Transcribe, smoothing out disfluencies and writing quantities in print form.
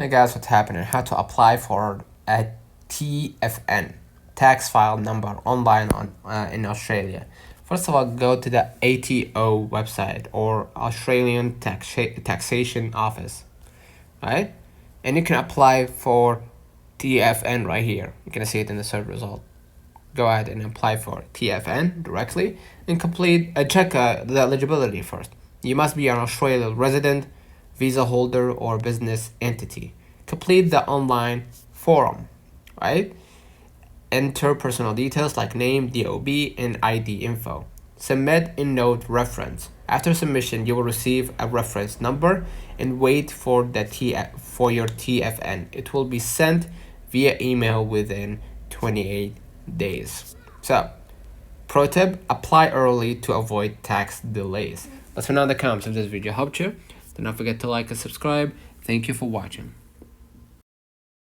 Hey guys, what's happening? How to apply for a TFN tax file number online in Australia. First of all, go to the ATO website or Australian Taxation Office, right? And you can apply for TFN right here. You can see it in the search result. Go ahead and apply for TFN directly and check the eligibility first. You must be an Australian resident, visa holder, or business entity. Complete the online form, right? Enter personal details like name, DOB, and ID info. Submit and note reference. After submission, you will receive a reference number and wait for your TFN. It will be sent via email within 28 days. So, pro tip, apply early to avoid tax delays. Let us know in the comments if this video helped you. Do not forget to like and subscribe. Thank you for watching.